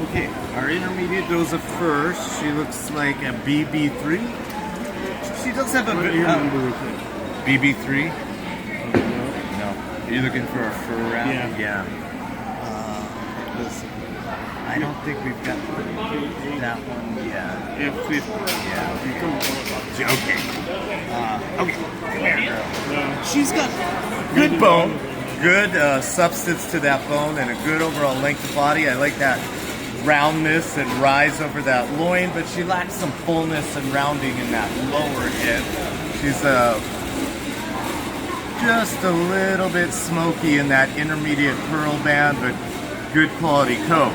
Okay, our intermediate does a first. She looks like a BB3. She does have a What bit ear number is it? BB3. No. No, you're looking for a fur round. Yeah. Listen, I don't think we've got that one yet. F50. Yeah. You come Okay. Okay. Come here, girl. No. She's got good bone, good substance to that bone, and a good overall length of body. I like that roundness and rise over that loin, but she lacks some fullness and rounding in that lower hip. She's just a little bit smoky in that intermediate pearl band, but good quality coat.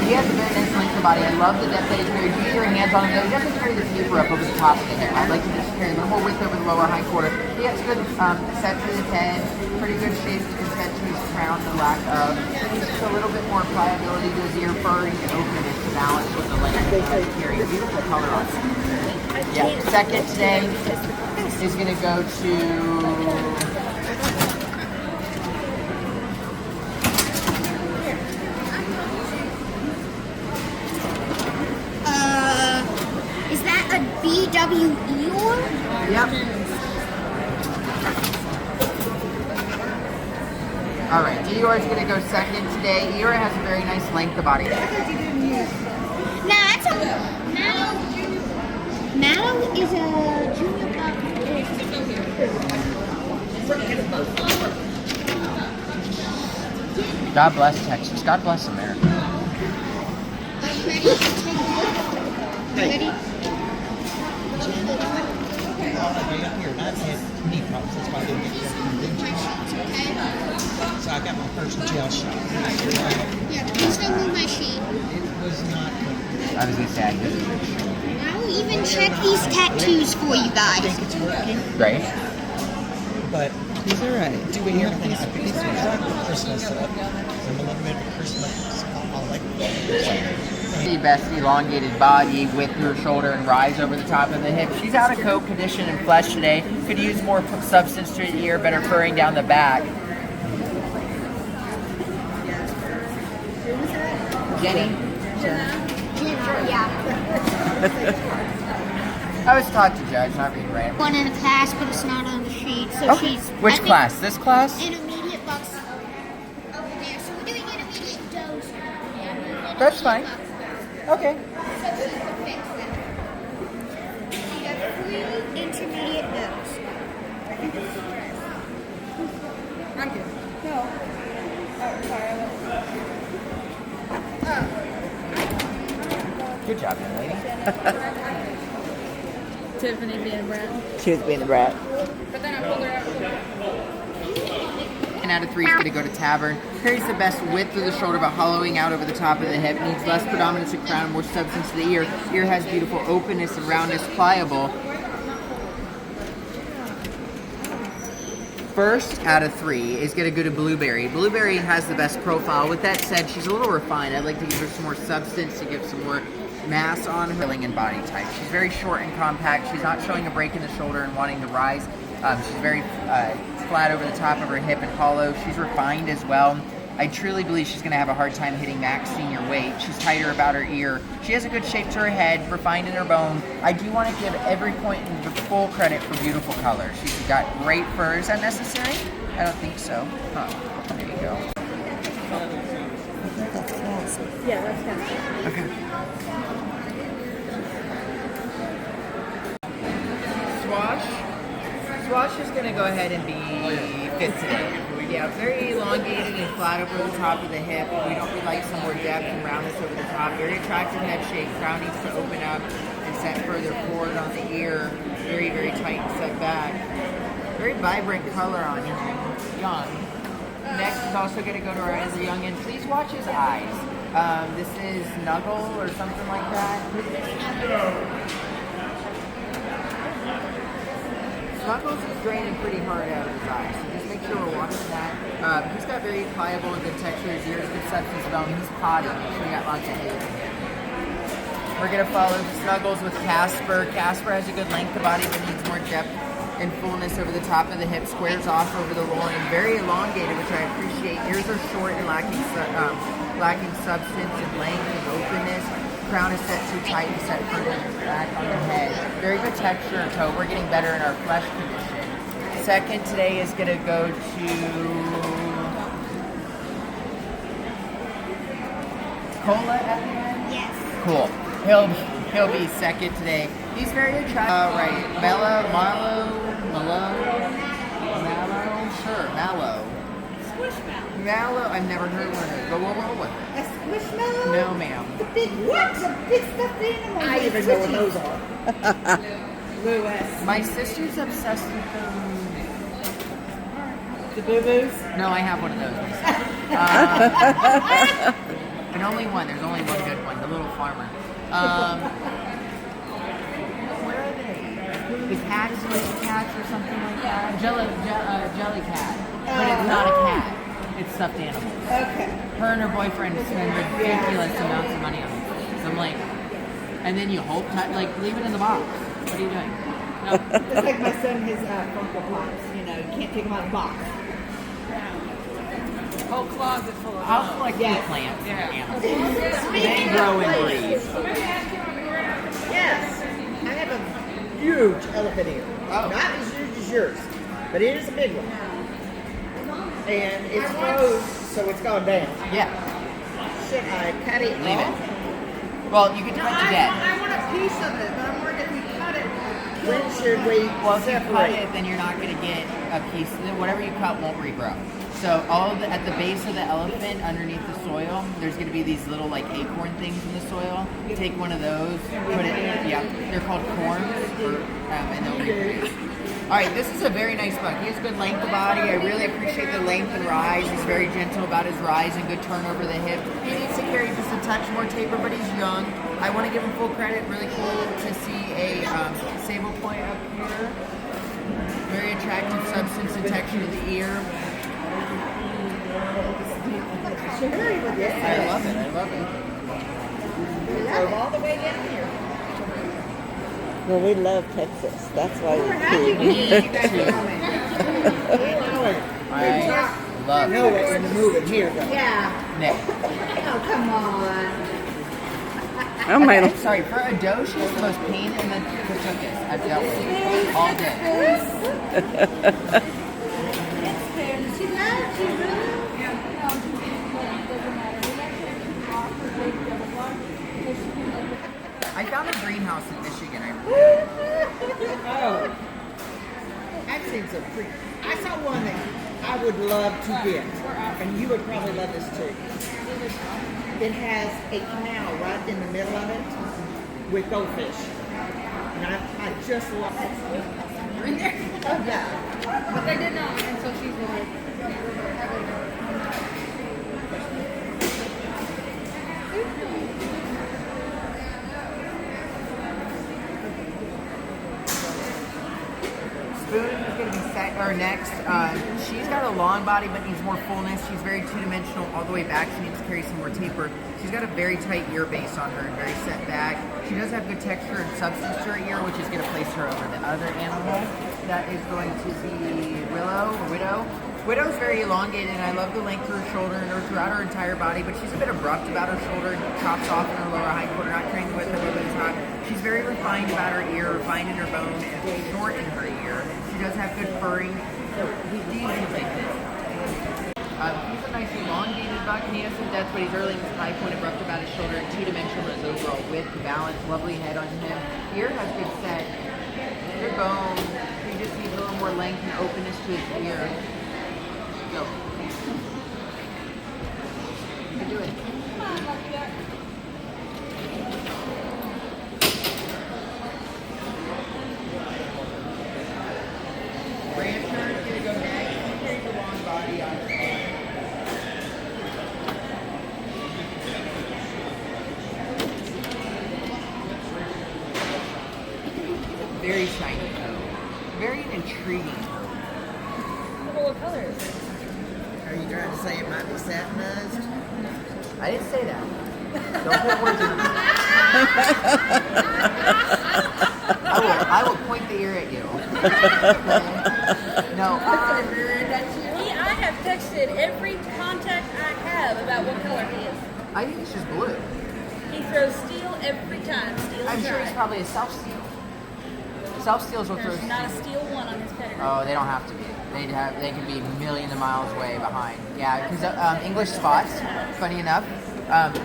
He has a very nice length of body. I love the depth that he's carried. Use your hands on him though. He doesn't carry the taper up over the top of the head. I'd like to just carry a little more width over the lower hind quarter. He has good set to his head, pretty good shape to his set to his crown, the lack of. Just a little bit more pliability to his ear fur. He can open it to balance with the length that he has to carry. Beautiful color on it. Yeah. Second today is going to go to... Is that a BW Eeyore? Yep. All right, Eeyore is going to go second today. Eeyore has a very nice length of body. Nah, that's a Mallow is a junior pup. God bless Texas. God bless America. Ready? Ready? So I got my first jail shot. Yeah, please don't move my sheet. It was not good. I was going to say, I will even check these tattoos for you I guys. think it's working, right? but he's alright. Doing everything I think he's for Christmas. So I'm a little bit of a Christmas. I'll like The best elongated body, width through her shoulder, and rise over the top of the hip. She's out of coat, condition, and flesh today. Could use more substance to the ear, better furring down the back. Jenny? Yeah. I was taught to judge, not read random. One in the class, but it's not on the sheet. So Okay. she's Which I think, class? This class? Intermediate bucks over there. So we're doing intermediate dose. That's fine. Okay. So she can fix that. We have 3 intermediate dose. I'm good. No. Oh, sorry. Good job, young lady. Tiffany being Brown. She was being the brat. But then I pulled her out. And out of 3 is going to go to Tavern. Carries the best width of the shoulder, but hollowing out over the top of the hip. Needs less predominance of crown and more substance to the ear. Ear has beautiful openness and roundness, pliable. First out of 3 is going to go to Blueberry. Blueberry has the best profile. With that said, she's a little refined. I'd like to give her some more substance, to give some more mass on her and body type. She's very short and compact. She's not showing a break in the shoulder and wanting to rise. She's very flat over the top of her hip and hollow. She's refined as well. I truly believe she's going to have a hard time hitting max senior weight. She's tighter about her ear. She has a good shape to her head, refined in her bone. I do want to give every point the full credit for beautiful color. She's got great fur. Is that necessary? I don't think so. Huh. There you go. Yeah, that's good. Okay. Swash is going to go ahead and be 5th today. Yeah, very elongated and flat over the top of the hip. We like some more depth and roundness over the top. Very attractive head shape. Crown needs to open up and set further forward on the ear. Very, very tight and set back. Very vibrant color on young. Next is also going to go to our other youngin. Please watch his eyes. This is Nuggle or something like that. Snuggles is draining pretty hard out of his eyes, so just make sure we're watching that. He's got very pliable and good texture. His ears, good substance bone. He's potty, so we got lots of hair. We're gonna follow Snuggles with Casper. Casper has a good length of body, but needs more depth and fullness over the top of the hip, squares off over the loin, very elongated, which I appreciate. Ears are short and lacking substance and length and openness. Crown is set too tight and set further back on the head. Very good texture and toe. We're getting better in our flesh condition. Second today is going to go to Cola at the end? Yes. Cool. He'll be second today. He's very attractive. Right. Mallow. Sure. Mallow. Squishmallow. Mallow. I've never heard one of those, but we'll roll with it. A squishmallow? No, ma'am. The big what? The big stuffed animal. I even know what those are. Lewis. My sister's obsessed with them. The boo-boos. No, I have one of those myself. And only one. There's only one good one. The little farmer. Where are they? The cats, cats or something like that. Jelly cat. But it's not a cat. It's stuffed animals. Okay. Her and her boyfriend spend ridiculous amounts of money on them. So I'm like, and then you hold tight, like leave it in the box. What are you doing? No. It's like my son, his Funko Pops. You know, you can't take them out of the box. Whole closet full of I'll collect Yes. plants and animals. They grow and breed. Yes. I have a huge elephant ear. Oh. Not as huge as yours, but it is a big one. And it's froze, so it's gone down. Yeah. Should I cut it Leave it. off? Well, you can cut to death. want a piece of it, but I'm worried if we cut it. When should we Well, if you cut separate? it, then you're not going to get a piece. Whatever you cut won't regrow. So at the base of the elephant, underneath the soil, there's going to be these little like acorn things in the soil. Take one of those, put it. Yeah, they're called corns, and they'll reproduce. All right, this is a very nice buck. He has good length of body. I really appreciate the length and rise. He's very gentle about his rise and good turn over the hip. He needs to carry just a touch more taper, but he's young. I want to give him full credit. Really cool to see a sable point up here. Very attractive substance and texture to the ear. Hurry with this. I love it. I love it. Drove all the way down here. Well, we love Texas. That's why we How'd you came. get you guys going? I love No, it. it's in the movie here, though. Yeah. Nick. Oh, come on. Oh my! Sorry, for a doe, she's the most pain in the tuchus I've dealt with all day. She loves you, really. I found a greenhouse in Michigan. Oh. I've seen some pretty. I saw one that I would love to get, and you would probably love this too. It has a canal right in the middle of it with goldfish. And I just love it. In there? Oh, yeah. But they did not until she's like. Spoon is going to be next. She's got a long body but needs more fullness. She's very two-dimensional all the way back. She needs to carry some more taper. She's got a very tight ear base on her and very set back. She does have good texture and substance to her ear, which is going to place her over the other animal. That is going to be Widow. Widow's very elongated, and I love the length of her shoulder and throughout her entire body, but she's a bit abrupt about her shoulder and chops off in her lower hind quarter, not carrying the width over the top. She's very refined about her ear, refined in her bone, and short in her ear. She does have good furring. He's a nice elongated buck. He has some depth, but he's early in his high point, abrupt about his shoulder, and two-dimensional in his overall width, balance, lovely head on him. Ear has good set, good bone. He just needs a little more length and openness to his ear. Go. You can do it. Rancher is going to go next. Carry the long body on her head. Very shiny coat. Very intriguing coat. What colors? Are you trying to say it might be satinized? I didn't say that. Don't put words in my mouth. I will point the ear at you. No, I have texted every contact I have about what color he is. I think it's just blue. He throws steel every time. Steel I'm is sure right. it's probably a self-steal. Self-steals will throw There's not a steel. steel one on his pedigree. Oh, they don't have to be. They can be millions of miles away behind. Yeah, because English spots, funny enough,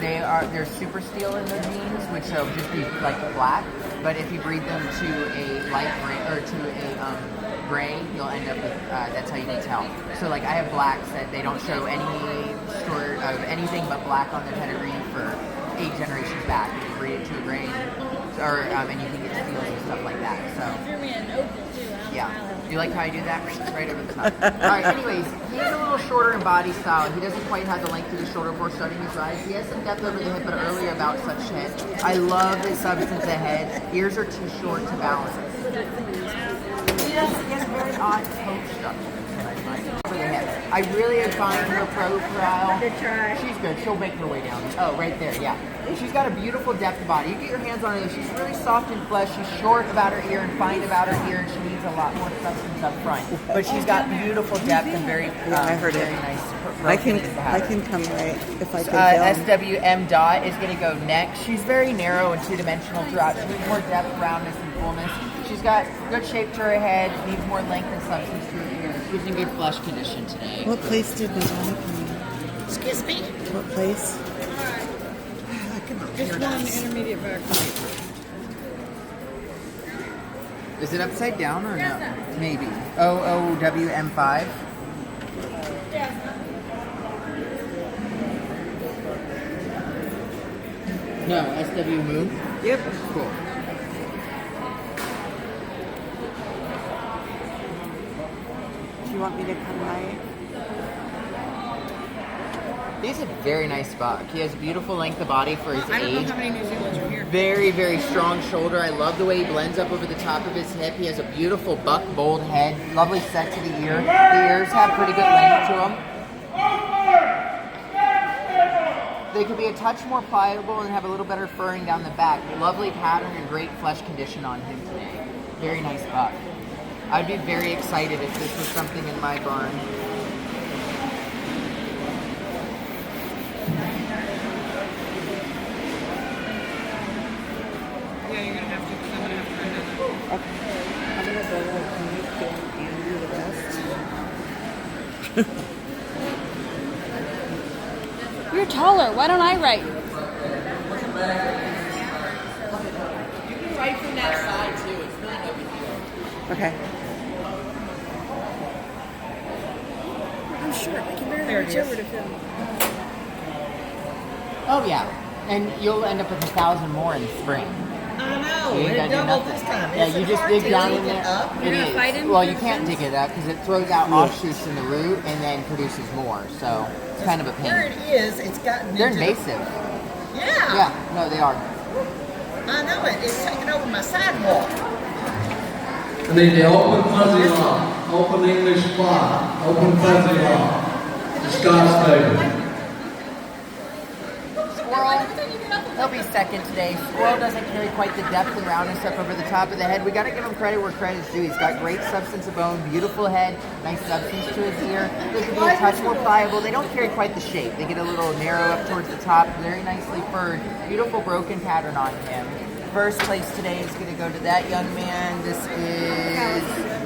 they're super steel in their genes, which will just be like black. But if you breed them to a light gray or to a gray, you'll end up with that's how you can tell. So like I have blacks that they don't show any sort of anything but black on their pedigree for 8 generations back. If you breed it to a gray, or and you can get steels and stuff like that. So. Threw me an opal too. I'm Yeah. smiling. You like how I do that? Right over the top. Alright, anyways, he's a little shorter in body style. He doesn't quite have the length of his shoulder before starting his rise. He has some depth over the hip, but earlier about such head. I love his substance ahead. Ears are too short to balance. He has a very odd coat structure. Over the head. I really admire her profile. She's good. She'll make her way down. Oh, right there, yeah. She's got a beautiful depth body. You get your hands on her. She's really soft in flesh. She's short about her ear and fine about her ear, and she needs a lot more substance up front. But she's got beautiful depth and very, I heard very it. nice. I broken in pattern. can come right if I can film. SWM dot is going to go next. She's very narrow and two-dimensional throughout. She needs more depth, roundness, and fullness. She's got good shape to her head, needs more length and substance to her ears. She's in good flesh condition today. What place did Madonna come Excuse me. in? What place? Just one intermediate back. Is it upside down or no? Maybe. OOWM5. No, SW Moon. Yep. Cool. Do you want me to come right? He's a very nice buck. He has beautiful length of body for his I don't know age. how many New Zealanders are here. Very, very strong shoulder. I love the way he blends up over the top of his hip. He has a beautiful buck bold head. Lovely set to the ear. The ears have pretty good length to them. They could be a touch more pliable and have a little better furring down the back. Lovely pattern and great flesh condition on him today. Very nice buck. I'd be very excited if this was something in my barn. Yeah, you're gonna have to. 'Cause I'm gonna have to run down. Okay. I'm gonna go like you film and do the rest. You're taller. Why don't I write? You can write from that side too. It's really no big deal. Okay. I'm short. I can There barely it reach is. over to film. Oh yeah, and you'll end up with 1,000 more in the spring. I know. You ain't It gotta do doubled nothing. this time. Yeah, Is you it just hard dig to down dig in it there. up? It You're gonna is. fight him Well, for you can't instance? dig it up because it throws out offshoots in the root and then produces more. So it's kind of a There pain. it is. It's gotten They're into invasive. Yeah. Yeah, no, they are. I know it. It's taking over my sidewalk. I need the open fuzzy law, open English law, open fuzzy law. Scott's favorite. Squirrel, he'll be second today. Squirrel doesn't carry quite the depth and roundness up over the top of the head. We got to give him credit where credit's due. He's got great substance of bone, beautiful head, nice substance to his ear. They can be a touch more pliable. They don't carry quite the shape. They get a little narrow up towards the top, very nicely furred. Beautiful broken pattern on him. First place today is going to go to that young man. This is,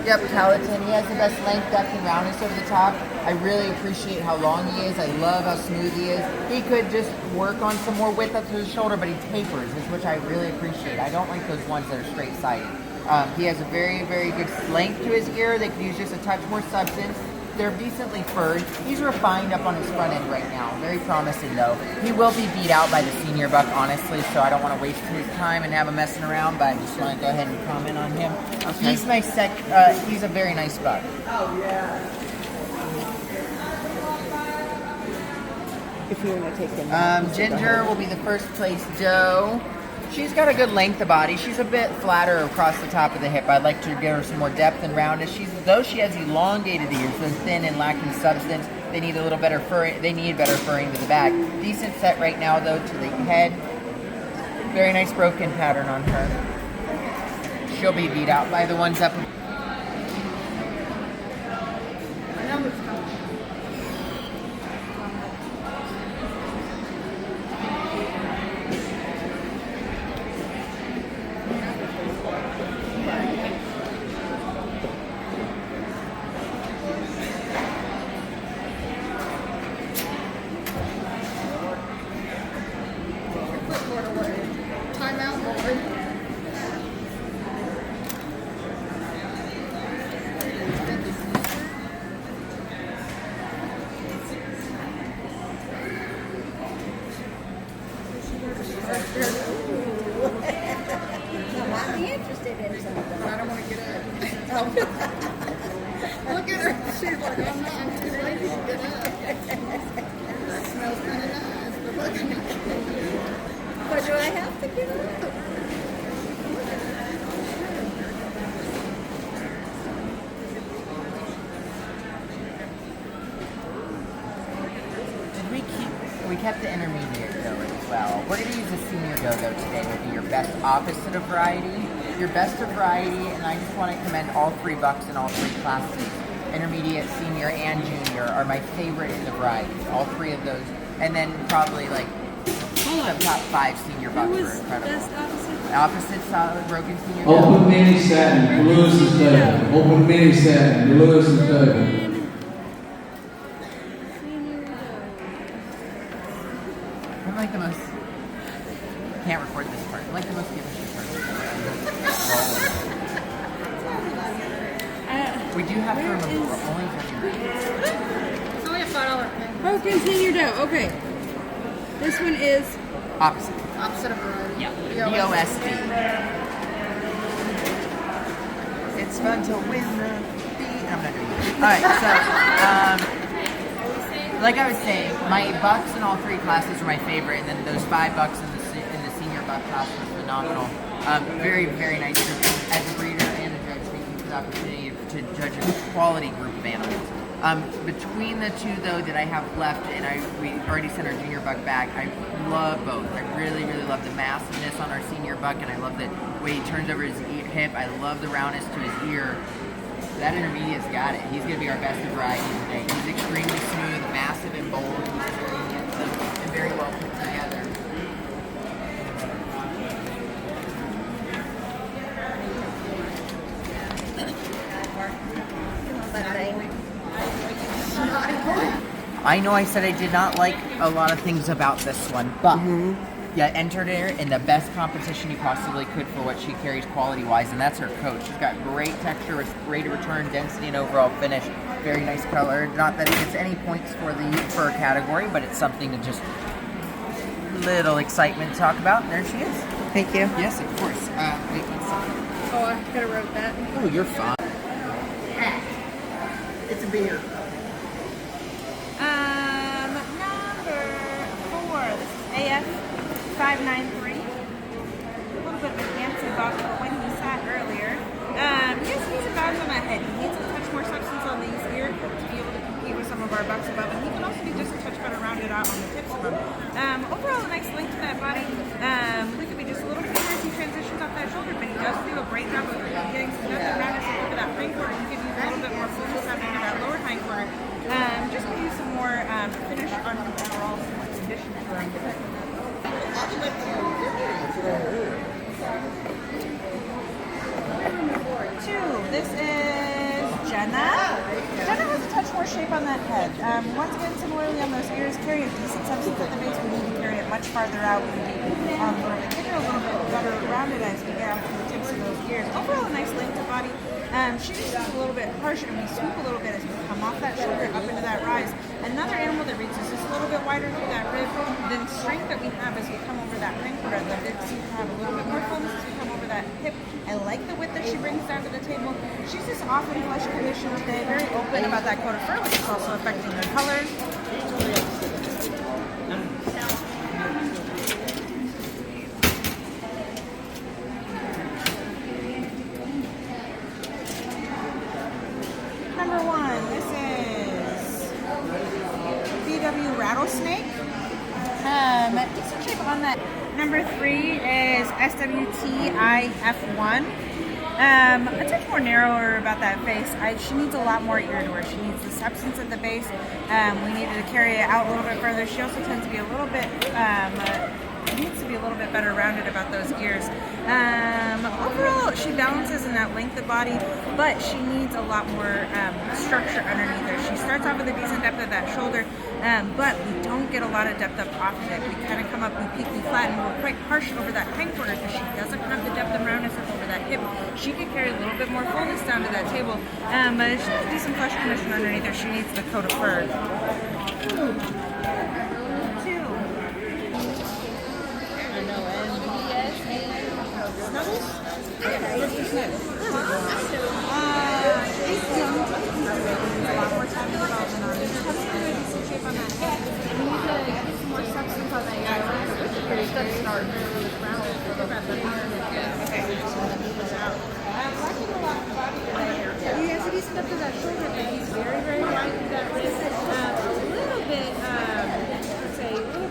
yep, Calatin. He has the best length, depth, and roundness over the top. I really appreciate how long he is. I love how smooth he is. He could just work on some more width up to his shoulder, but he tapers, which I really appreciate. I don't like those ones that are straight-sided. He has a very, very good length to his ear. They could use just a touch more substance. They're decently furred. He's refined up on his front end right now. Very promising, though. He will be beat out by the senior buck, honestly, so I don't want to waste his time and have him messing around, but I just want to go ahead and comment on him. Okay. He's nice. He's a very nice buck. If you want to take them. out, go Ginger ahead. will be the first place doe. She's got a good length of body. She's a bit flatter across the top of the hip. I'd like to give her some more depth and roundness. Though she has elongated ears, they're thin and lacking substance. They need a little better furring. They need better furring to the back. Decent set right now, though, to the head. Very nice broken pattern on her. She'll be beat out by the ones up. we kept the intermediate dough as well. We're going to use a senior dough though today. Will be your best opposite of variety. Your best of variety, and I just want to commend all 3 bucks in all 3 classes. Intermediate, senior, and junior are my favorite in the variety. All 3 of those. And then probably like the top 5 senior bucks were incredible. Best opposite? Opposite solid broken senior dough. Open mini satin, Lewis is David. Open mini satin, Lewis is David. I'm like the most. Can't record this part. I'm like the most given person. We do have to remember we're only touching It's only a $5 broken senior dough. Okay. This one is opposite. Opposite of variety. yeah. BOSD. It's fun to win the beat. I'm not doing it. Alright, so like I was saying, my bucks in all 3 classes were my favorite, and then those 5 bucks in the senior buck class were phenomenal. Very, very nice group. As a breeder and a judge, thank you for the opportunity to judge a quality group of animals. Between the 2 though that I have left, and we already sent our junior buck back, I love both. I really, really love the massiveness on our senior buck, and I love the way he turns over his hip. I love the roundness to his ear. That intermediate's got it. He's going to be our best of variety today. He's extremely smooth, massive, and bold. He's very handsome and very well put together. I know I said I did not like a lot of things about this one, but yeah, entered her in the best competition you possibly could for what she carries quality-wise, and that's her coat. She's got great texture, rate of return, density, and overall finish. Very nice color. Not that it gets any points for a category, but it's something to just little excitement to talk about. And there she is. Thank you. Yes, of course. Wait one second. Oh, I could have wrote that. Oh, you're fine. It's a beer. Number 4. This is AF 593. A little bit of a fancy buck, but when he sat earlier, he needs a bounce on that head. He needs a touch more substance on these ears to be able to compete with some of our bucks above, and he can also be just a touch better rounded out on the tips of them. Overall, a nice length to that body. We could be just a little bit as he transitions off that shoulder, but he does do a great job of getting some nothing roundness over that hind quarter. He gives you a little bit more focus on into that lower hind quarter. Just give you some more finish on him overall, some more condition to him. This is Jenna. Jenna has a touch more shape on that head. Once again, similarly on those ears, carry a decent substance at the base. We need to carry it much farther out. We need to get it a little bit better rounded as we get out to the tips of those ears. Overall, a nice length of body. She just is a little bit harsher, and we swoop a little bit as we come off that shoulder up into that rise. Another animal that reads is just a little bit wider through that rib. The strength that we have as we come over that hind quarter, the ribs seem to have a little bit more fullness as we come over that hip. I like the width that she brings down to the table. She's just off in flesh condition today, very open about that coat of fur, which is also affecting her colors. Number 1, this is VW Rattlesnake. Decent shape on that. Number 3 is SWTIF1. A touch more narrower about that face. She needs a lot more ear to her. She needs the substance at the base. We needed to carry it out a little bit further. She also tends to be a little bit, needs to be a little bit better rounded about those ears. Overall, she balances in that length of body, but she needs a lot more structure underneath her. She starts off with a decent depth of that shoulder, but we don't get a lot of depth up off of it. We kind of come up, we peak, we flatten, we're quite harsh over that hind quarter because she doesn't have the depth and roundness up over that hip. She could carry a little bit more fullness down to that table, but she needs to do some flesh condition underneath her. She needs the coat of fur. 2. Snuggles? She's young. A lot more time involved on it. She has a really decent shape on that head. We need to get some more substance on that ear. It's going to start round. Okay. Lacking a lot of body in that ear. He has a decent up to that shoulder, but he's very, very wide through that wrist. A little bit, let's say, a little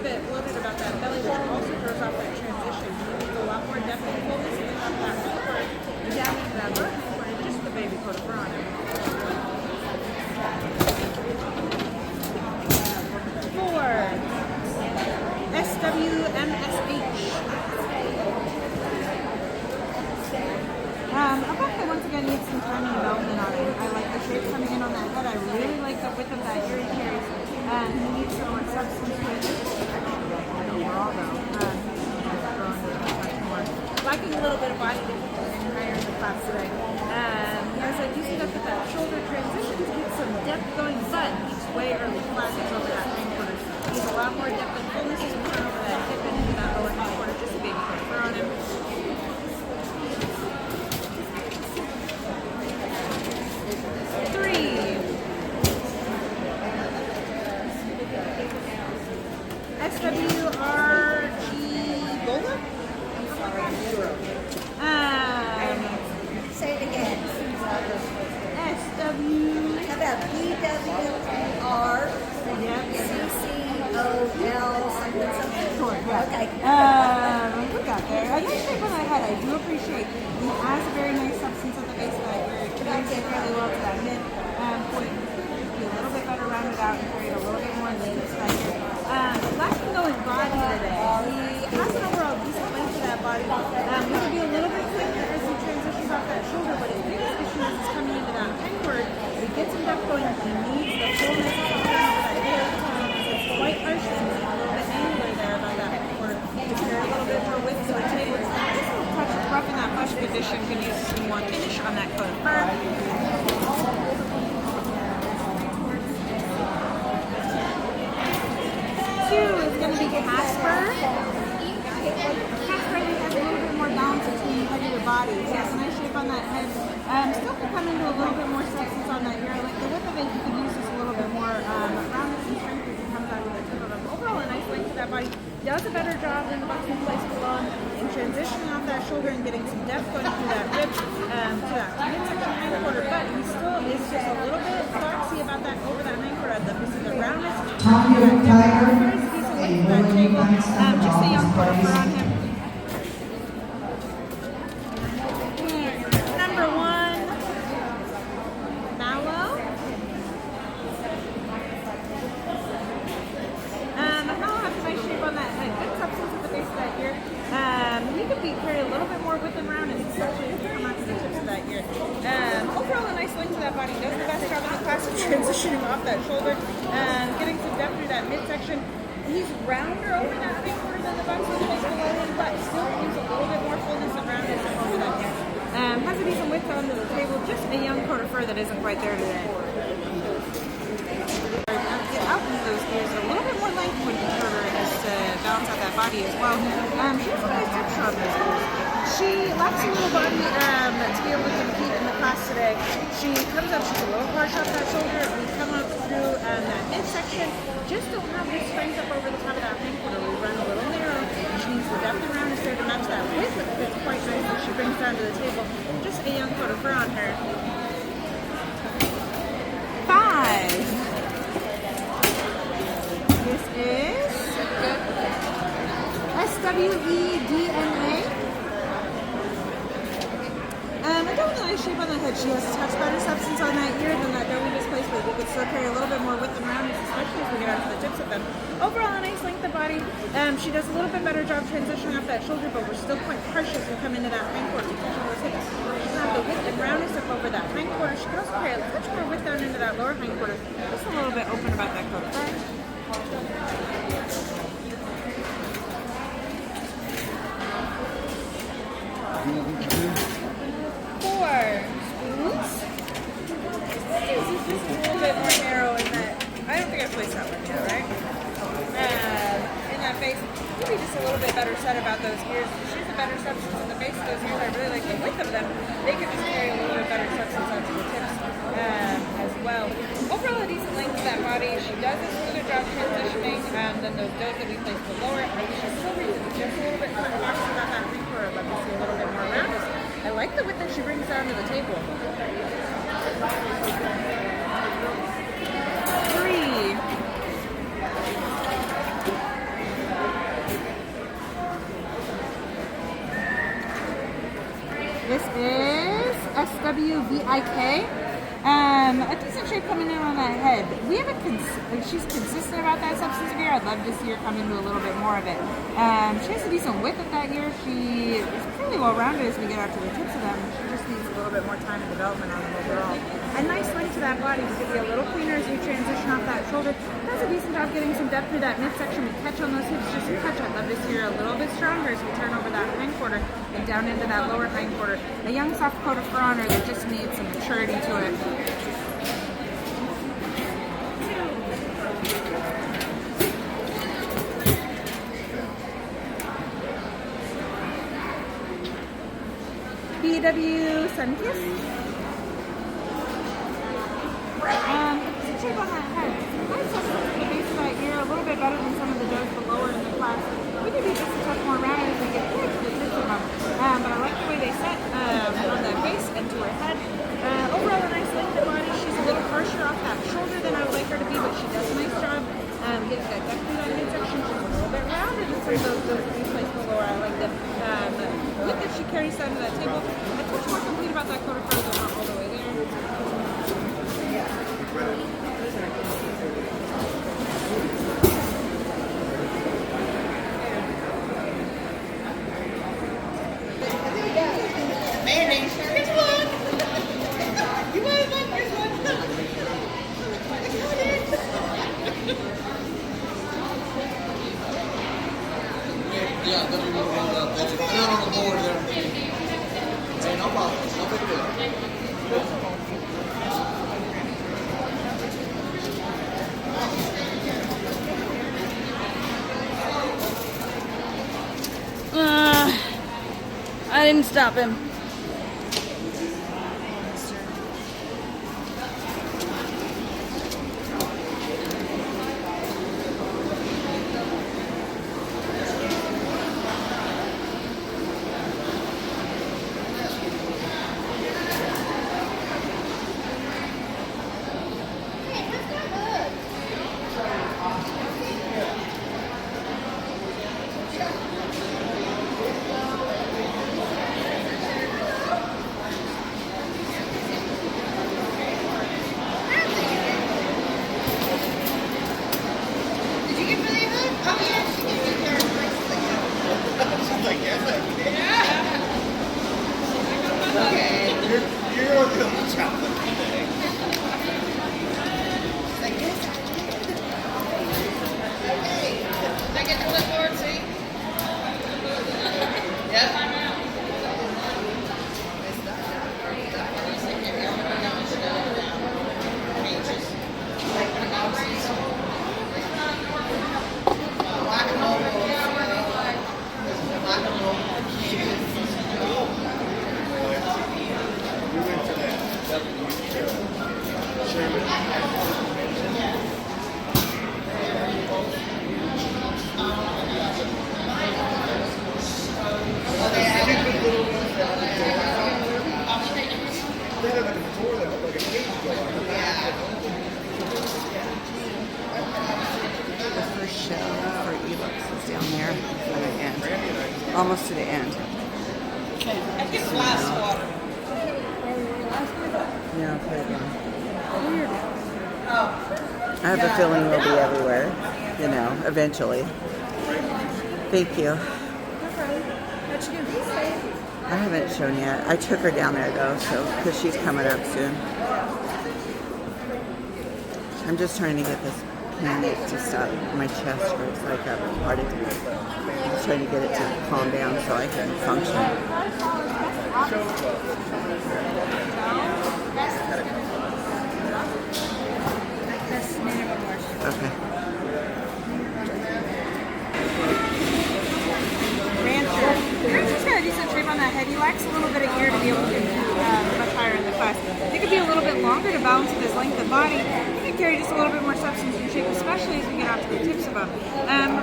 width of that ear he carries. He needs some more substance with it. Overall, though, lacking a little bit of body to keep him higher in the class today. As I do see that with that shoulder transition to get some depth going, but he's way early classes over that hindquarters. Needs a lot more depth and fullness as we turn over that hip and into that lower hindquarter. Just a baby foot fur on him. 3. SWRG Gola? Say it again. SW. How about BWR? Yep. CCOL something. Okay. We got there. A nice shape on that head. I do appreciate. He has a very nice substance at the base of that ear. It connects it really well to that mid point. Be a little bit better rounded out and create a little bit more leanness back here. Lacking though in body today. He has an overall decent length to that body. He could be a little bit quicker as he transitions off that shoulder, but his biggest issue is he's coming into that hindquarter. He gets him depth going. He needs the fullness of the turn over that ear. It's quite harsh and a little bit angular there by that hindquarter. To carry a little bit more width to the table. This little touch of rough in that flesh condition can use some more finish on that coat of fur. 2 is going to be Casper. Casper, I think, has a little bit more balance between the head and your body. He has a nice shape on that head. Still can come into a little bit more substance on that ear. Like the width of it, you can use this a little bit more roundness and strength as it comes out of the tip of it. Overall, a nice length to that body. Does a better job than the buxom place belong in transitioning off that shoulder and getting some depth going through that rib to that midsection hindquarter. But he still is just a little bit foxy about that over that hindquarter. The roundness. Just a young quarter fur on him. Number 1, Mallow. Mallow has a nice shape on that head. Good substance at the base of that ear. He could carry a little bit more width and roundness, especially if you come out to the tips of that ear. Overall, a nice length to that body. Does the best job in the class of transitioning off that shoulder, getting some depth through that midsection. He's rounder over that hindquarter than the buxom place below him, but still needs a little bit more fullness and roundness over that ear. Has a decent width onto the table. Just a young coat of fur that isn't quite there today. Get out into those ears a little bit more length when you turn her just to balance out that body as well. She has a nice texture on those ears. She lacks a little body to be able to compete in the class today. She comes up, she's a little harsh off that shoulder. We come up through that midsection. Just don't have the strength up over the top of that hindquarter. We run a little narrow. She needs the depth around to start to match that width. It's quite nice that she brings down to the table. Just a young coat of fur on her. 5. This is SWEDNA. I don't know nice shape on the head. She has a touch better substance on that ear than that doughy displacement. We could still carry a little bit more width and roundness, especially as we get onto the tips of them. Overall, a nice length of body. She does a little bit better job transitioning off that shoulder, but we're still quite harsh as we come into that hindquarter. She doesn't have the width and roundness up over that hindquarter. She can also carry a touch more width down into that lower hindquarter. Just a little bit open about that coat of fur. 4. Spoons. This is just a little bit more narrow in that. I don't think I've placed that one yet, right? In that face, maybe just a little bit better set about those ears. She's a better substance in the base of those ears. I really like the width of them. They could just carry a little bit better substance onto the tips as well. Overall, a decent length to that body. She does a smoother job transitioning than those does that we placed below her. She still reaches just a little bit more cautious about that hindquarter. I'd love to see a little bit more roundness. I like the width that she brings down to the table. 3. This is SWVIK. A decent shape coming in on that head. We have she's consistent about that substance of ear. I'd love to see her come into a little bit more of it. She has a decent width at that ear. She is pretty well rounded as we get out to the tips of them. She just needs a little bit more time and development on them overall. A nice length to that body to be a little cleaner as we transition off that shoulder. Does a decent job getting some depth through that midsection. We catch on those hips just a touch. I'd love to see her a little bit stronger as we turn over that hindquarter and down into that lower hindquarter. A young soft coat of fur on her that just needs some maturity to it. BW Sunkiss. Shape on that head. Nice substance at the base of that ear, a little bit better than some of the does below in the class. We could be just a touch more rounded as we get close to the tips of them. But I like the way they set on that base and to her head. Overall, a nice length of body. She's a little harsher off that shoulder than I would like her to be, but she does a nice job getting that depth through that midsection. She's a little bit rounded in some of those placed below her. I like the width that she carries down to that table. A touch more complete about that coat of fur, but not all the way there. Yeah, then we move on to that. Put it on the board there. Hey, no problem. No big I didn't stop him. Almost to the end. Yeah, put it down. I have a feeling we'll be everywhere, you know, eventually. Thank you. I haven't shown yet. I took her down there though, so because she's coming up soon. I'm just trying to get this panic to stop. My chest hurts like a heart attack. I'm just trying to get it to calm down so I can function. Okay. Rancher's got a decent shape on that head. He lacks a little bit of ear to be able to get much higher in the class. It could be a little bit longer to balance with his length of body. He could carry just a little bit more substance and shape, especially as we get out to the tips of him.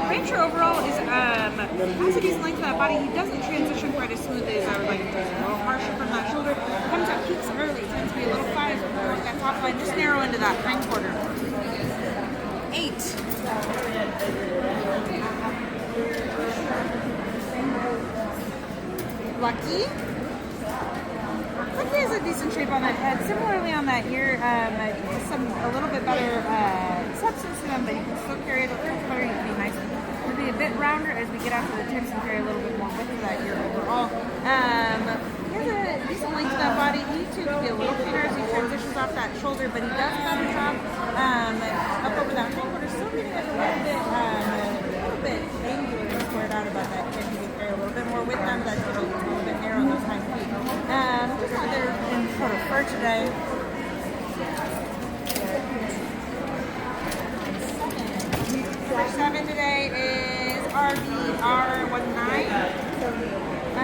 Rancher overall has a decent length of that body. He doesn't transition quite as smoothly as I would like him to. He's a little harsher from that shoulder. Comes out peaks early. Tends to be a little flat as we work that top line. Just narrow into that hindquarter. 8. Lucky. Lucky is a a decent shape on that head. Similarly on that ear, a little bit better substance to them, but you can still carry it a little better. You can be nice. It'll be a bit rounder as we get out to the tips and carry a little bit more width to that ear overall. He has a decent length to that body. He too can be a little thinner as he transitions off that shoulder, but he does a better job up over that shoulder. Still getting it a little bit angular and squared out about that chin. He can carry a little bit more width down to that tail. It's a little bit narrow on those hind feet. Just out there in sort of fur today. Number 7 today is RVR19. A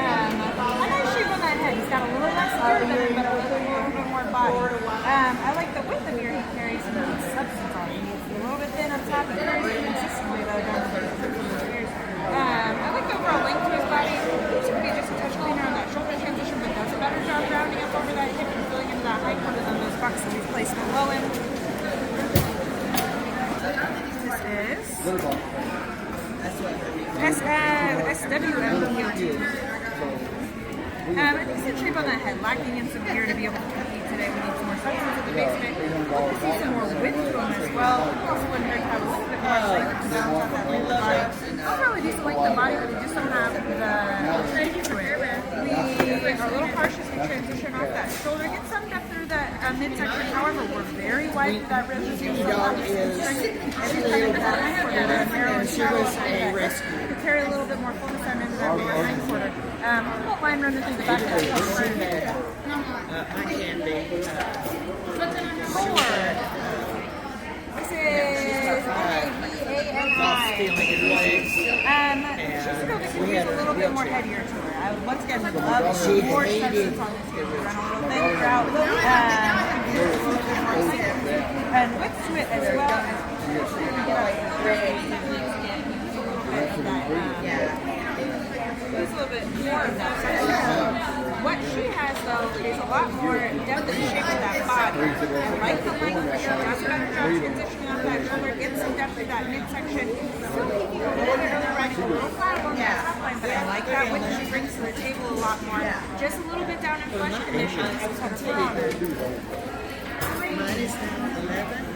nice shape on that head. He's got a little less ear there, but a little bit more body. I like the width of ear he carries and the substance on it. He's a little bit thin on top and very consistently though down to the tips of his ears. I like the overall length to his body. He's going to be just a touch cleaner on that shoulder transition, but does a better job rounding up over that hip and filling into that high corner than those bucks that he's placed below him. This is SWM. A decent shape on that head, lacking in some ear to be able to compete today. We need some more substance at the base of it. We'd like to see some more width to him as well. Also wouldn't hurt to have a little bit more length to balance out that length of body. Overall, a decent length of body, but we just don't have the strength to it. We are a little harsh as we transition off that shoulder. Get some depth through that midsection. However, we're very wide through that rib. As you come into that hind quarter, that narrow and shallow side of that hip, to carry a little bit more fullness down into that lower hind quarter. I won't mind running through the back of that shoulder. I can be. 4. This is NAVANI. She's still just use a little bit more heavier to her. I would once again love more substance on this here. We run a little thin throughout. A little bit more length and width to it as well as we get up a little bit more of that. What she has though is a lot more depth and shape of that body. I like the length of her. Does a better job transitioning off that shoulder. Get some depth to that midsection. Still peeking a little bit early, riding a little flat along that top line, but I like that width she brings to the table a lot more. Just a little bit down in flesh condition. This is what's wrong. Mine is now 11.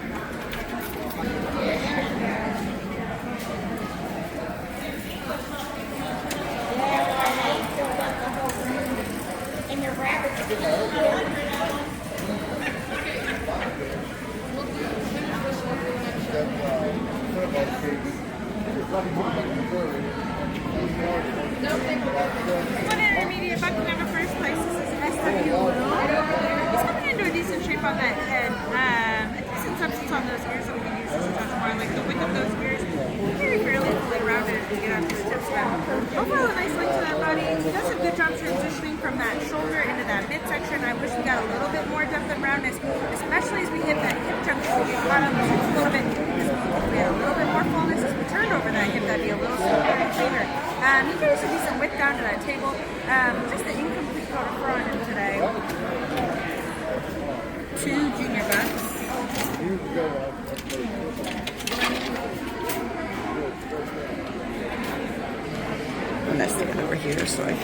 And your rabbits. One intermediate buck number first place. This is SW. He's coming into a decent shape on that head. A decent substance on those ears that we can use as a touch more. I like the width of those ears. Very fairly fully rounded as we get out to the tips down. Overall, a nice length to that body. He does a good job transitioning from that shoulder into that midsection. I wish we got a little bit more depth and roundness, especially as we hit that hip junction. We get caught on the hips a little bit. If we had a little bit more fullness as we turned over that hip, that'd be a little smoother and cleaner. He carries a decent width down to that table. Just an incomplete coat of fur on him today. 2 junior bucks. I'm gonna stick it over here so I can.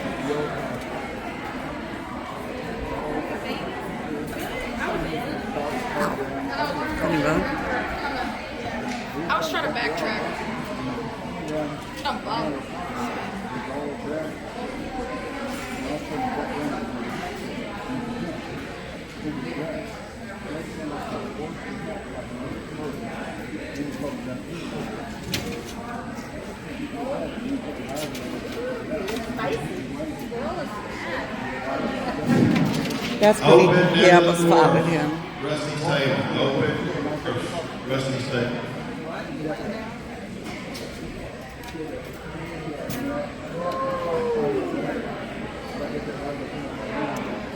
Funny bone. I was trying to backtrack. I'm bummed. That's pretty. He almost followed him. Resting table, open, resting table.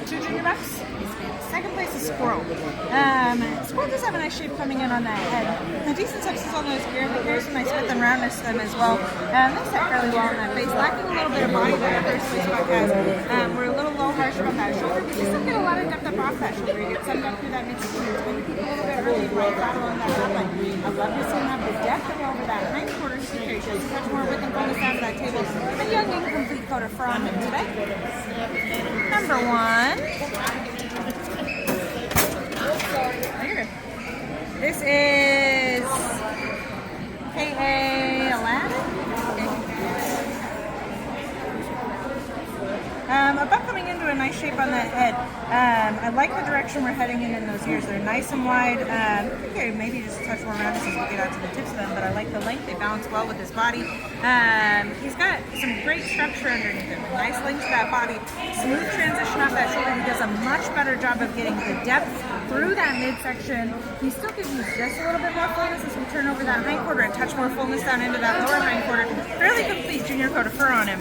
Two junior bucks. Second place is Squirrel. Squirrel does have a nice shape coming in on that head. A decent substance on those ears, but there's some nice width and roundness to them as well. They set fairly well on that face. Lacking a little bit of body that our first place buck has. We're a little low harsh about that shoulder, but you still get a lot of depth up off that shoulder. You get some depth through that midsection. It's going to keep a little bit early and right out along that top line. I'd love to see him have the depth of over that hind quarter security. Shows much more width and fullness down to that table. A young incomplete coat of fur on him today. Number 1. This is KA Aladdin. A buck coming into a nice shape on that head. I like the direction we're heading in those ears. They're nice and wide. Okay, maybe just a touch more roundness as we get out to the tips of them, but I like the length. They balance well with his body. He's got some great structure underneath him. A nice length to that body. Smooth transition off that shoulder. He does a much better job of getting the depth through that midsection. He still gives you just a little bit more fullness as we turn over that hindquarter and touch more fullness down into that lower hindquarter. Fairly complete junior coat of fur on him.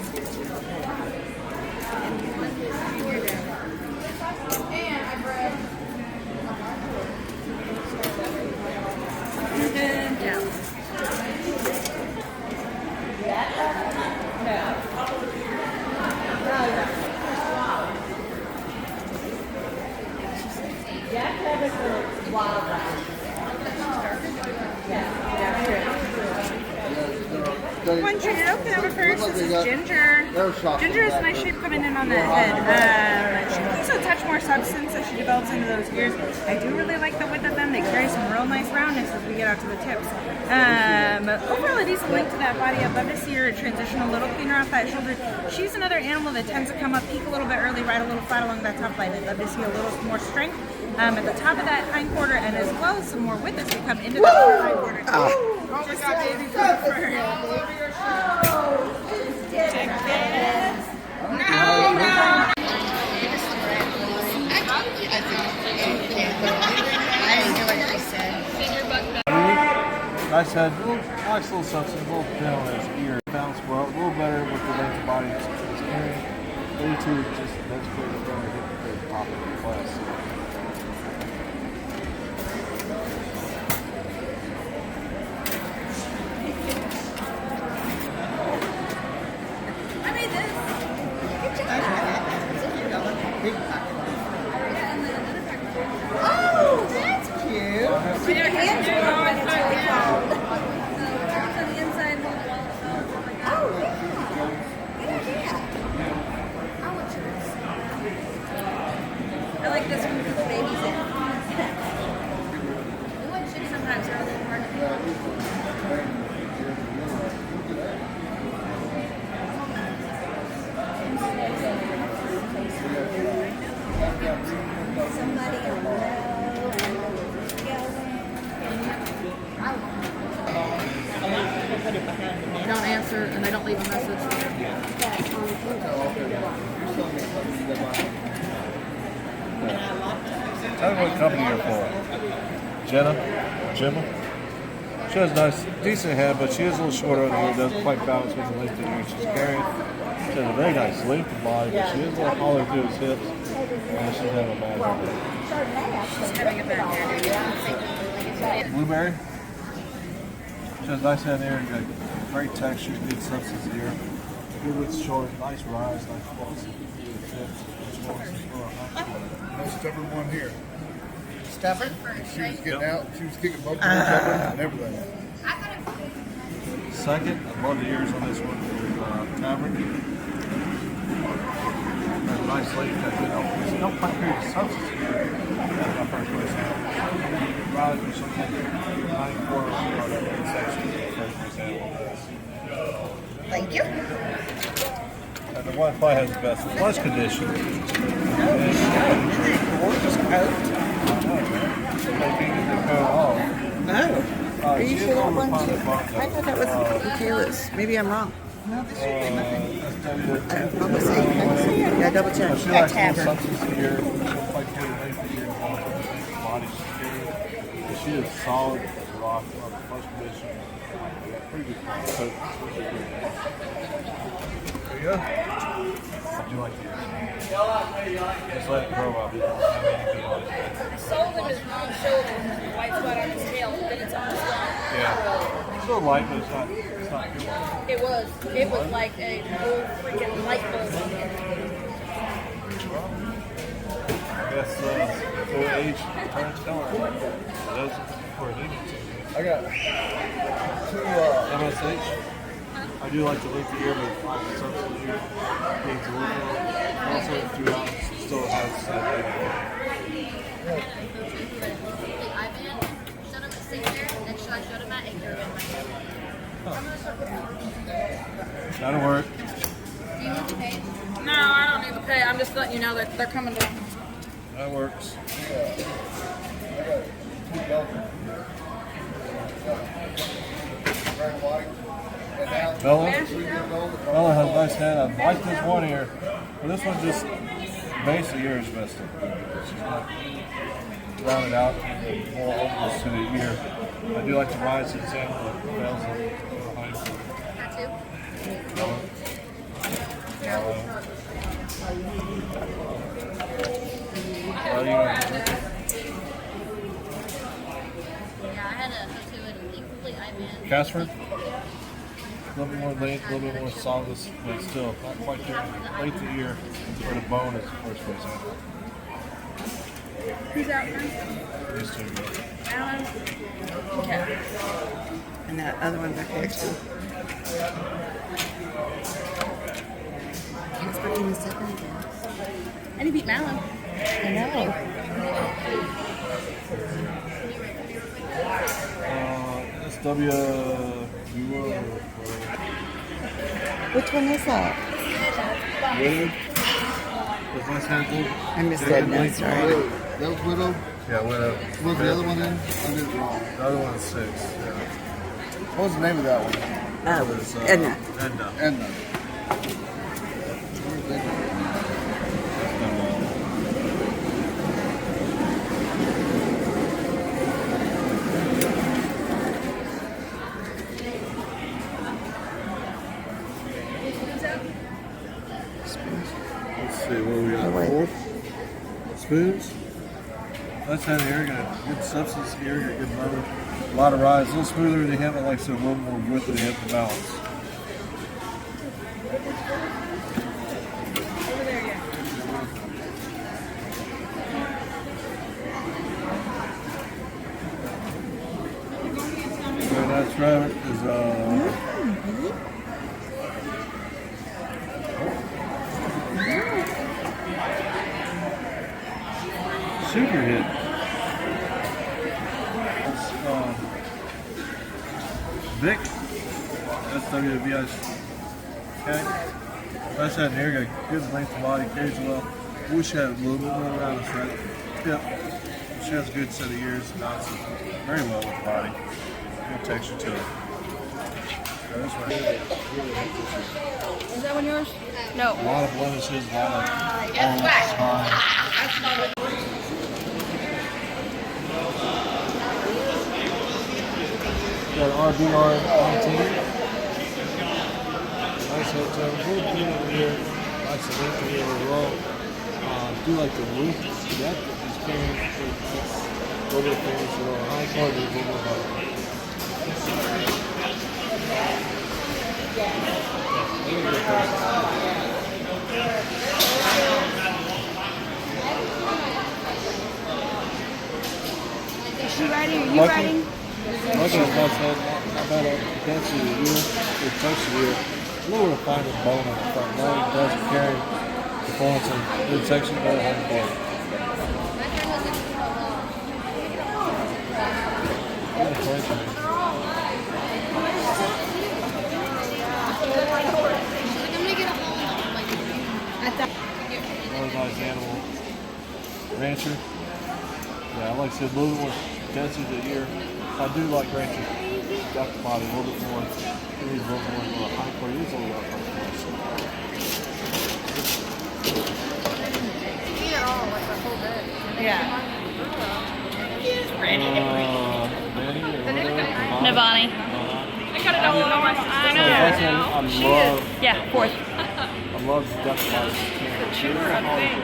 One junior oak number first. This is Ginger. Ginger has a nice shape coming in on the head. She needs a touch more substance as she develops into those ears. I do really like the width of them. They carry some real nice roundness as we get out to the tips. Overall, a decent length to that body. I'd love to see her transition a little cleaner off that shoulder. She's another animal that tends to come up, peak a little bit early, ride a little flat along that top line. I'd love to see a little more strength at the top of that hindquarter, and as well as some more width as we come into that lower hindquarter. Oh my God, baby, good for her. Check this. No. Nice head, nice little substance, a little thin on his ear. Bounce well, a little better with the length of body it's carrying. 32 just that's pretty good going to hit the top of the class. I made this. Oh, that's cute. So your hands are on it. It's really cool. So on the inside, Oh, yeah. Good idea. I want yours. I like this one with the babies in. The wood chicks sometimes are a little hard to Somebody will know Don't answer and I don't leave a message. Tell me what company you're for. Gemma? She has a nice, decent head, but she is a little shorter on the ear. Doesn't quite balance with the length of the ear she's carrying. She has a very nice length of body, but she is a little taller through his hips. And she's having a bad hair. She's having a bad hair. Blueberry? She has a nice head there, got great texture, good substance here. Good with the shoulder, nice rise, nice floss. No stubborn one here. Stubborn? She was getting out, she was kicking both of them and everything. Second, I love the ears on this one. Tavern. Nice length, got good elbows. You don't quite hear the substance here. That's my first place now. Rise or something. 94 on that midsection. First place animal. Thank you. And the one probably has the best flesh condition. Gorgeous coat. Are you sure that one too? I thought that was Michaela's. Maybe I'm wrong. No, this should be mine. Let me see. Yeah, double check. She likes more substance here. Like body security. She is solid as a rock on the flesh condition. Pretty good coat. There you go. How'd you like yours? Just let it grow up. I sold him his wrong shoulder, his white spot on his tail, but then it's on his front. Yeah. It's a little light, but it's not good. It was like a whole freaking light bulb. I guess full age turns color. Those for a I got two MSH. I do like to link the ear, but like the substance here needs a little bit. Also, throughout, still has sitting there, and I showed him that, and they're That'll work. Do you need to pay? No, I don't need to pay. I'm just letting you know that they're coming down. That works. Bella? Bella has a nice head. I like this one here. But this one just, base of ear is messed up. She's not rounded out more openness to the ear. I do like the rise and sound of the bells behind. Tattoo? Bella. How you Yeah, I had a tattoo and complete eye band. Casper? A little bit more length, a little bit more solidness, but still not quite there. Length of ear where the bone is the first place. Who's out now? These two. Alan? Okay. And that other one back there too. And he beat Malin. I know. SW. Which one is that? Widow? Was last handful? I missed that. No, sorry. That was Widow. Yeah, Widow. Was the other one in? I did it wrong. The other one's 6. Yeah. What was the name of that one? Edna. Edna. Edna. Let's see, what we got? Oh, wait. 4th? Spoons? That's had here, got good substance here, got good butter. A lot of rise, a little smoother than the hip, but like I said, a little more width of the hip to balance. Grand Nights Rabbit is super hit. It's, Vic. That's WBS. Okay. That's that hair, got good length of body, carries well. Wish had a little bit more around us, right? Yep. She has a good set of ears, bounces very well with the body. Good texture to it. That's right. Is that one yours? No. A lot of blemishes, a lot of spine. Got RBR 19. Nice head tone. A little bit over here. Nice and lengthy here overall. Do like the roof. That is carrying a little bit of finish. A little high quality, a little more body. Is she riding? Are you Lucky? riding? Lucky has not said not bad at density of the ear, the texture of the ear. A little refined with bone on the front. That doesn't carry performance in the section, but it has bone. Another nice animal. Rancher. Yeah, like I said, a little more density to the ear. I do like Rancher. Got the body a little bit more. It needs a little more high quality. It's a little high Yeah. Navani. I cut it all over. I know. She is. Yeah, 4th. I love the duck body. Chewer, I think.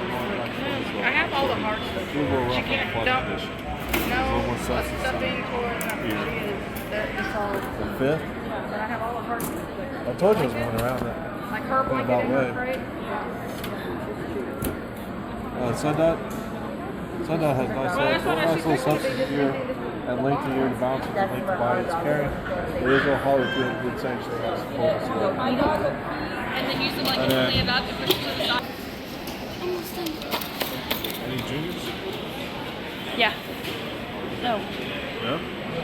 I have all the hard stuff. She can't. Don't. No. Stuffing for it's all. The 5th? But I have all the hard stuff. I told you I was going around that. Like her blanket About and her way. crate. Sundot has nice little substance here and length of ear to bounce with the length of body it's carrying. It is a little hard with good sanction. That's the focus of it. And then use them like And you then- stand up and push it to the side. Any juniors? Yeah. No. No?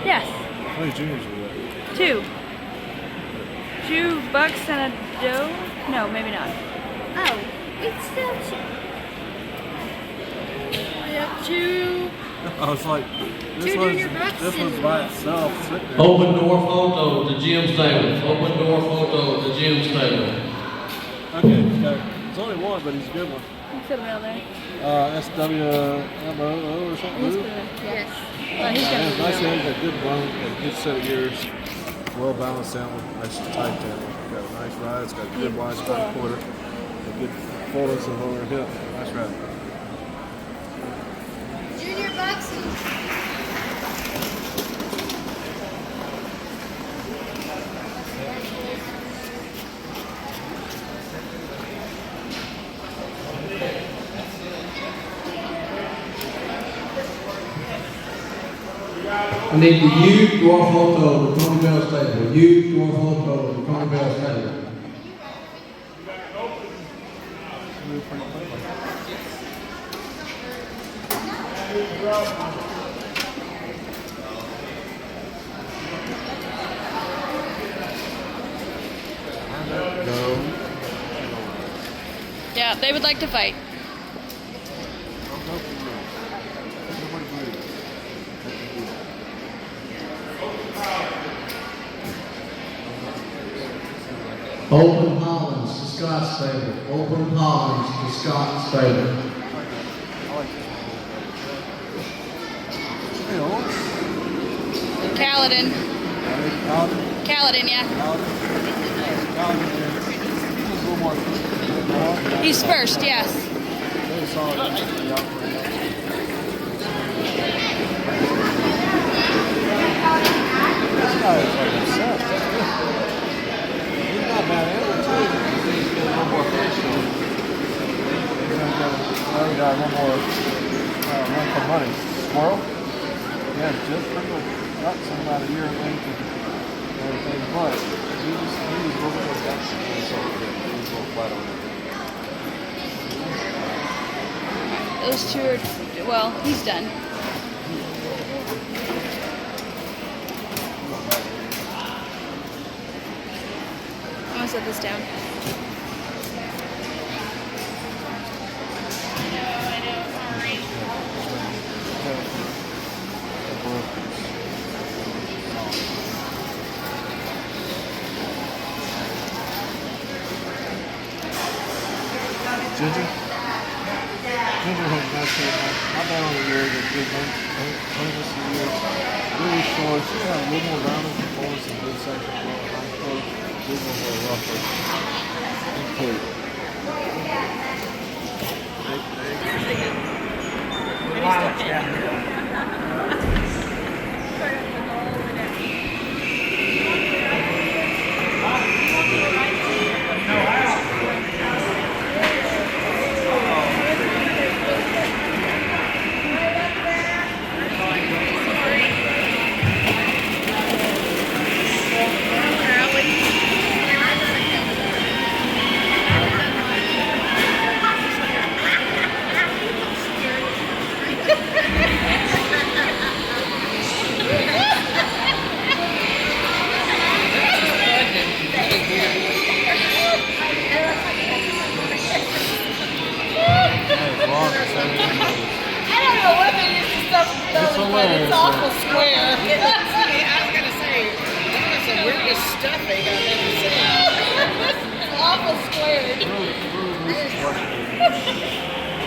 Yes. How many juniors are there? 2. 2 bucks and a doe? No, maybe not. Oh, it's still We have 2. I was like, Two junior bucks this one's and- by itself sitting there. Open door photo at the gym stable. Open door photo at the gym stable. Okay, there's only one, but he's a good one. You put him out there. SWMOO or something. He's Blue? gonna, yes. Yeah, He's gonna nice put him head, out got good bone, got a good set of ears, well balanced animal, nice tight animal. Got a nice ride, it's got a good wide spine quarter, a good fullness of lower hip. Nice ride. Junior Bucksy. I need the youth dwarf photo at the Tony Bell stable. Youth dwarf photo at the Tony Bell stable. Yeah, they would like to fight. Open Hollins to Scott stable. Open Hollins to Scott stable. Kaladin. Kaladin, yeah. He's first, yes. This guy is like obsessed. He's not bad animal too. He's getting a little more fish. He's gonna get another guy one more run for money. Squirrel? Yeah, just pretty much got some about a year in length and everything, but he was looking at that so good. He was a little flat on it. Those 2 are, well, he's done. I'm gonna set this down. Ginger? Ginger has nice hair. Not bad on the ears, a good bonus of the ears. Really short. She has a little more rounded performance and good section. A little high close. A little more rougher. Complete. It's awful square. I was gonna say, that was the weirdest stuffing I've ever seen. It's awful square.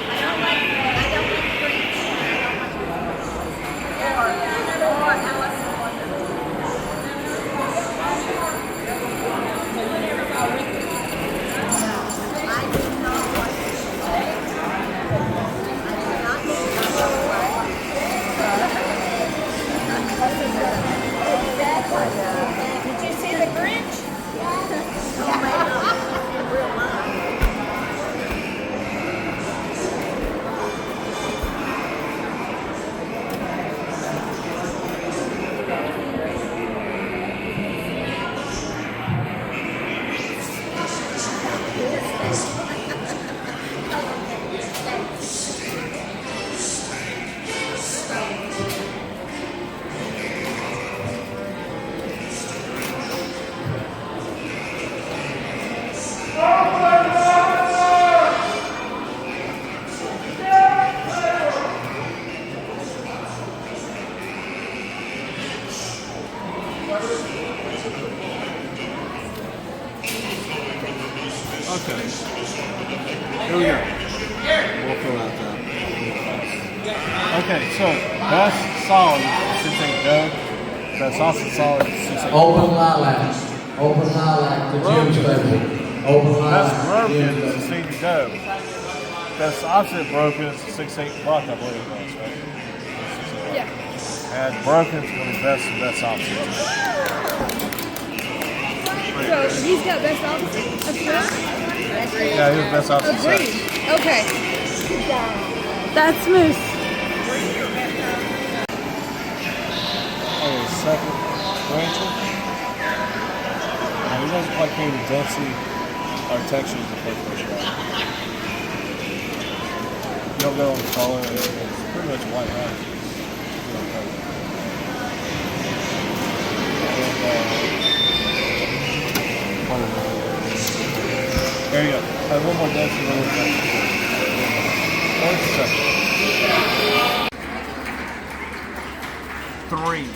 I don't like Did you see the Grinch? Okay. Here we go. We'll fill out that. Okay, so best solid 6/8 dough. Best sausage solid 6/8. Open lilac. Open lilac to Jim's table. Open Best lilac. broken Jim's is a table. senior dough. Best opposite broken is a 6/8 buck, I believe it was, right? Yeah. And broken is going to be best and best opposite. So he's got best opposite. Agreed. Yeah, he was best opposite. Agreed. Okay. That's smooth. Oh, second Rachel. He doesn't quite carry the density or texture of the first shot. You'll go on the color and it's pretty much white rice. There you go. One more density, one more texture. One second. 3.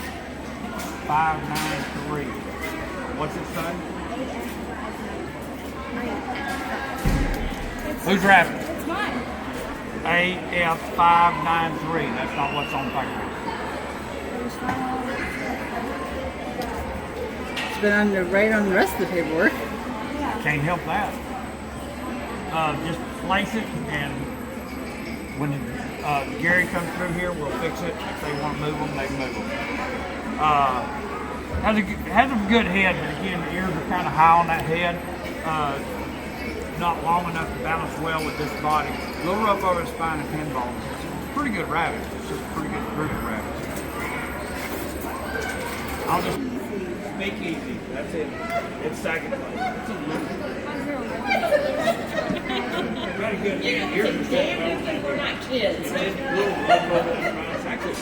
593. What's it say? Who's rapping? It's mine. AF593. That's not what's on paper. It's been on the right on the rest of the paperwork. Can't help that. Just place it, and when Gary comes through here, we'll fix it. If they want to move them, they can move them. Has a good head, but again, the ears are kind of high on that head. Not long enough to balance well with this body. A little rough over the spine and pinball. It's a pretty good rabbit. It's just a pretty good group of rabbits. I'll just make easy. That's it. It's second place. It's a little. Very good. Ears are set. We're not kids. It's a little rough over the spine. It's actually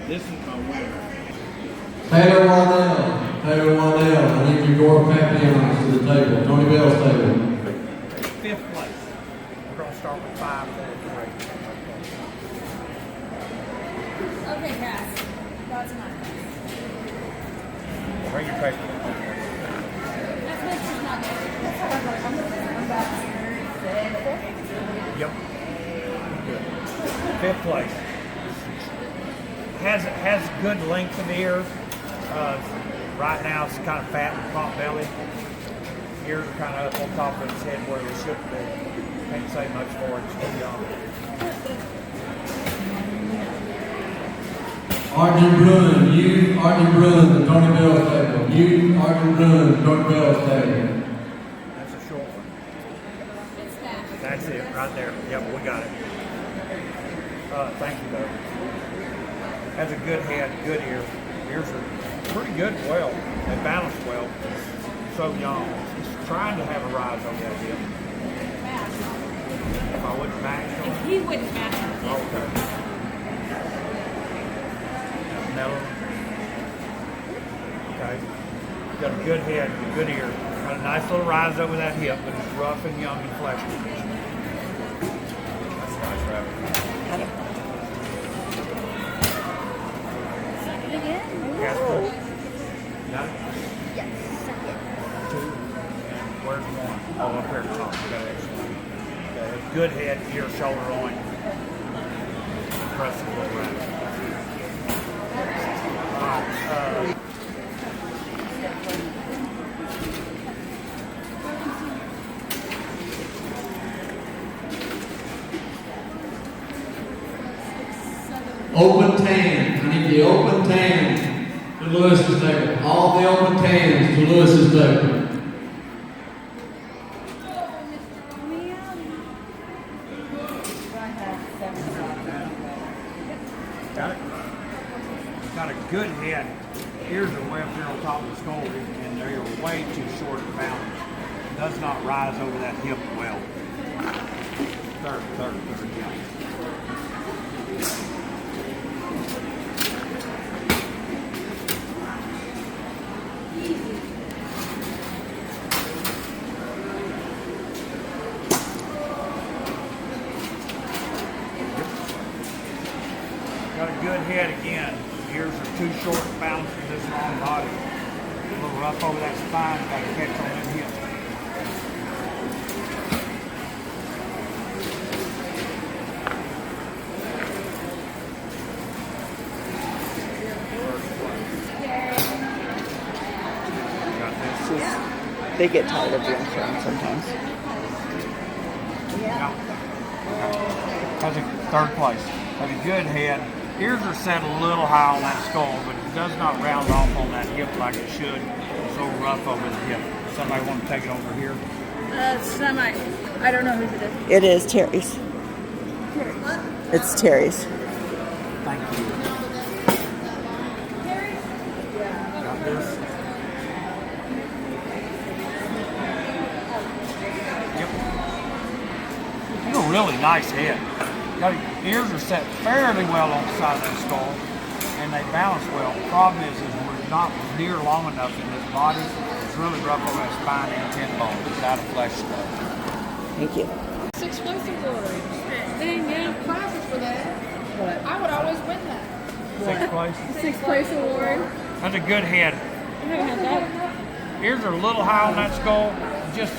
this is my winner. Taylor Wardell. Taylor Wardell. I need your Gore Papillons to the table. Tony Bell's table. 5th place. We're going to start with 5, 4, 3. Okay, Cass. That's mine. Bring your paper. That's Mr. Nugget. That's how I'm back here. Yep. Good. 5th place. Has good length of ears. Right now it's kind of fat and pot belly. Ears are kind of up on top of its head where they should be. Can't say much for it. It's too young. Arden Bruin. You, Arden Bruin, to Tony Bell's table. You, Arden Bruin, to Tony Bell's table. That's a short one. It's that. That's it, right there. Yep, we got it. Thank you, though. Has a good head, good ears. Ears are pretty good and well. They balance well. So young. He's trying to have a rise on that hip. If I wouldn't match him. If he wouldn't match him. Okay. Mellow. Okay. Got a good head, good ear. Got a nice little rise over that hip, but it's rough and young and fleshy. That's a nice rabbit. Second again? Casper. Got it? Yes, second. 2. And where's 1? Oh, up here at the top. You got it. Okay. Good head, ear, shoulder, loin. Impressive little rabbit. Open tan. I need the open tan to Lewis's table. All the open tans to Lewis's table. Got it? Got a good head. Ears are way up there on top of the skull, and they're way too short of balance. Does not rise over that hip well. Third, yeah. head again. Ears are too short to balance for this long body. A little rough over that spine, got to catch on them hips. They get tired of being shown sometimes. Has a third place. Has a good head. Ears are set a little high on that skull, but it does not round off on that hip like it should. It's a little rough over the hip. Somebody want to take it over here? Semi. I don't know whose it is. It is Terry's. It's Terry's. Thank you. Got this. Yep. You got a really nice head. Ears are set fairly well on the side of that skull, and they balance well. The problem is we're not near long enough in this body. It's really rough on that spine and chin bone. It's out of flesh stuff. Thank you. 6th place award. Dang, yeah, classes for that. What? I would always win that. 6th place. 6th place award. That's a good head. I haven't had that. Ears are a little high on that skull. Just,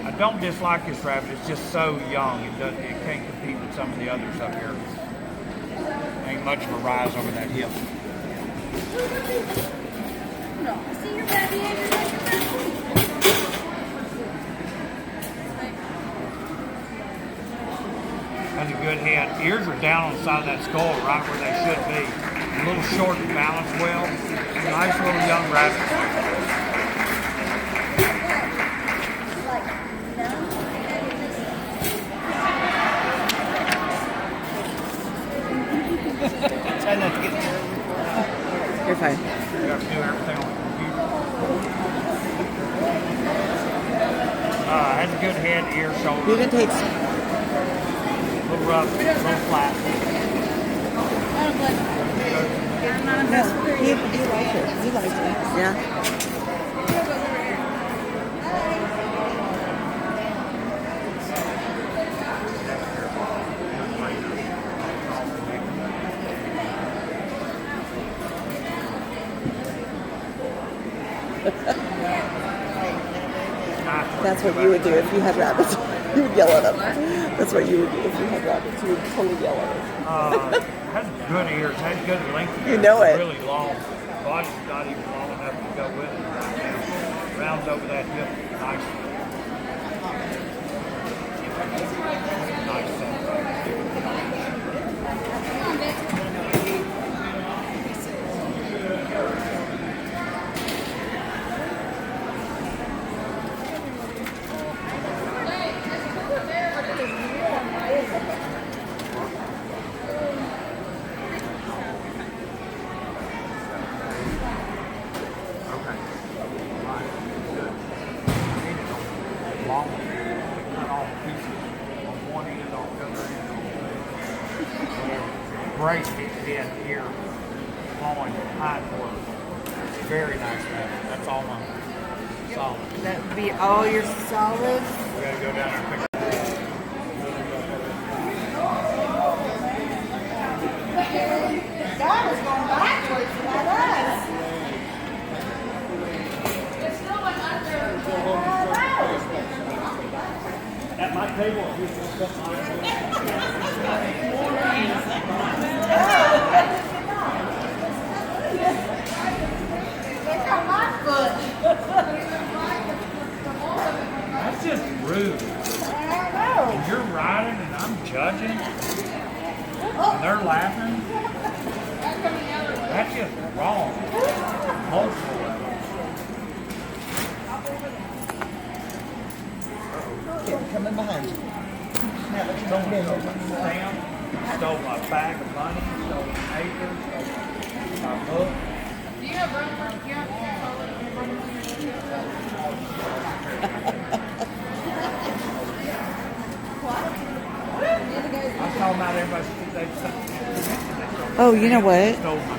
I don't dislike this rabbit. It's just so young. It can't compete with some of the others up here. Ain't much of a rise over that hip. No, I see your bad behavior. That's a good head. Ears are down on the side of that skull, right where they should be. A little short and balanced well. Nice little young rabbit. Try not to get You're fine. You have to do everything on the computer. Has a good head, ear, shoulder. You can take. A little rough, a little flat. No, he liked it. He liked it. Yeah. That's what you would do if you had rabbits. You would yell at them. That's what you would do if you had rabbits. You would totally yell at them. Has good ears, has good length. You know it. Really long. Body's not even long enough to go with it. Rounds over that hip nicely. Nice. Great head here, flowing hind quarters. Very nice rabbit. That's all mine. Solid. That would be all your solids. We gotta go down there and pick up. God is going backwards, not us. At my table, if you just put That's just rude. And you're riding and I'm judging. And they're laughing. That's just wrong. Multiple levels. Coming behind you. Stole my bag of money, stole my paper, stole my book. Do you have room for I saw them out everybody. Oh, you know what? Stole my